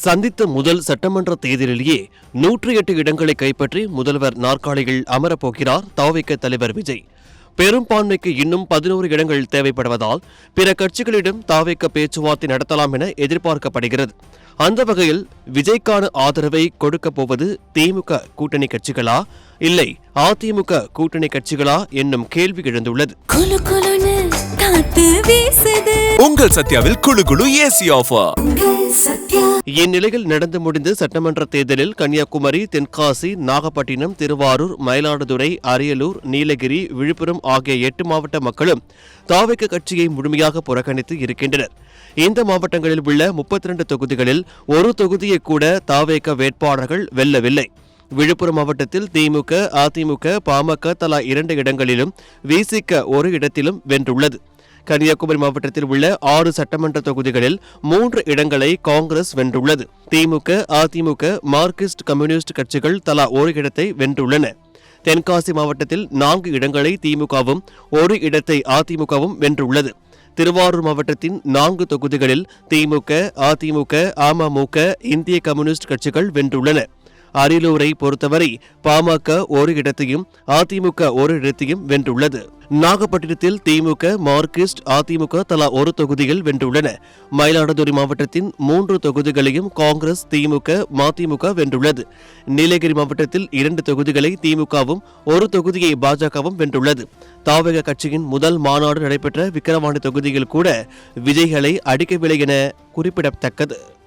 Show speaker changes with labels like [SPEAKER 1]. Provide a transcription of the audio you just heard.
[SPEAKER 1] சந்தித்த முதல் சட்டமன்ற தேர்தலிலேயே 108 இடங்களை கைப்பற்றி முதல்வர் நாற்காலியில் அமரப்போகிறார் தவிக தலைவர் விஜய். பெரும்பான்மைக்கு இன்னும் 11 இடங்கள் தேவைப்படுவதால் பிற கட்சிகளிடம் தவிக பேச்சுவார்த்தை நடத்தலாம் என எதிர்பார்க்கப்படுகிறது. அந்த வகையில் விஜய்க்கான ஆதரவை கொடுக்கப் போவது திமுக கூட்டணி கட்சிகளா இல்லை அதிமுக கூட்டணி கட்சிகளா என்னும் கேள்வி எழுந்துள்ளது.
[SPEAKER 2] உங்கள் சத்யாவில் குளு குளு ஏசி ஆஃபர்.
[SPEAKER 1] இந்நிலையில் நடந்து முடிந்த சட்டமன்ற தேர்தலில் கன்னியாகுமரி, தென்காசி, நாகப்பட்டினம், திருவாரூர், மயிலாடுதுறை, அரியலூர், நீலகிரி, விழுப்புரம் ஆகிய 8 மாவட்ட மக்களும் தவிக கட்சியை முழுமையாக புறக்கணித்து இருக்கின்றனர். இந்த மாவட்டங்களில் உள்ள 32 தொகுதிகளில் ஒரு தொகுதியை கூட தவிக வேட்பாளர்கள் வெல்லவில்லை. விழுப்புரம் மாவட்டத்தில் திமுக, அதிமுக, பாமக தலா 2 இடங்களிலும், விசிக ஒரு இடத்திலும் வென்றுள்ளது. கன்னியாகுமரி மாவட்டத்தில் உள்ள 6 சட்டமன்ற தொகுதிகளில் 3 இடங்களை காங்கிரஸ் வென்றுள்ளது. திமுக, அதிமுக, மார்க்சிஸ்ட் கம்யூனிஸ்ட் கட்சிகள் தலா ஒரு இடத்தை வென்றுள்ளன. தென்காசி மாவட்டத்தில் 4 இடங்களை திமுகவும் 1 இடத்தை அதிமுகவும் வென்றுள்ளது. திருவாரூர் மாவட்டத்தின் 4 தொகுதிகளில் திமுக, அதிமுக, அமமுக, இந்திய கம்யூனிஸ்ட் கட்சிகள் வென்றுள்ளன. அரியலூரை பொறுத்தவரை பாமக ஒரு இடத்தையும் அதிமுக ஒரு இடத்தையும் வென்றுள்ளது. நாகப்பட்டினத்தில் திமுக, மார்க்சிஸ்ட், அதிமுக தலா ஒரு தொகுதியில் வென்றுள்ளன. மயிலாடுதுறை மாவட்டத்தின் 3 தொகுதிகளையும் காங்கிரஸ், திமுக, மதிமுக வென்றுள்ளது. நீலகிரி மாவட்டத்தில் 2 தொகுதிகளை திமுகவும் 1 தொகுதியை பாஜகவும் வென்றுள்ளது. தவிக கட்சியின் முதல் மாநாடு நடைபெற்ற விக்கிரவாண்டி தொகுதியில் கூட விஜய்களை அடிக்கவில்லை என குறிப்பிடத்தக்கது.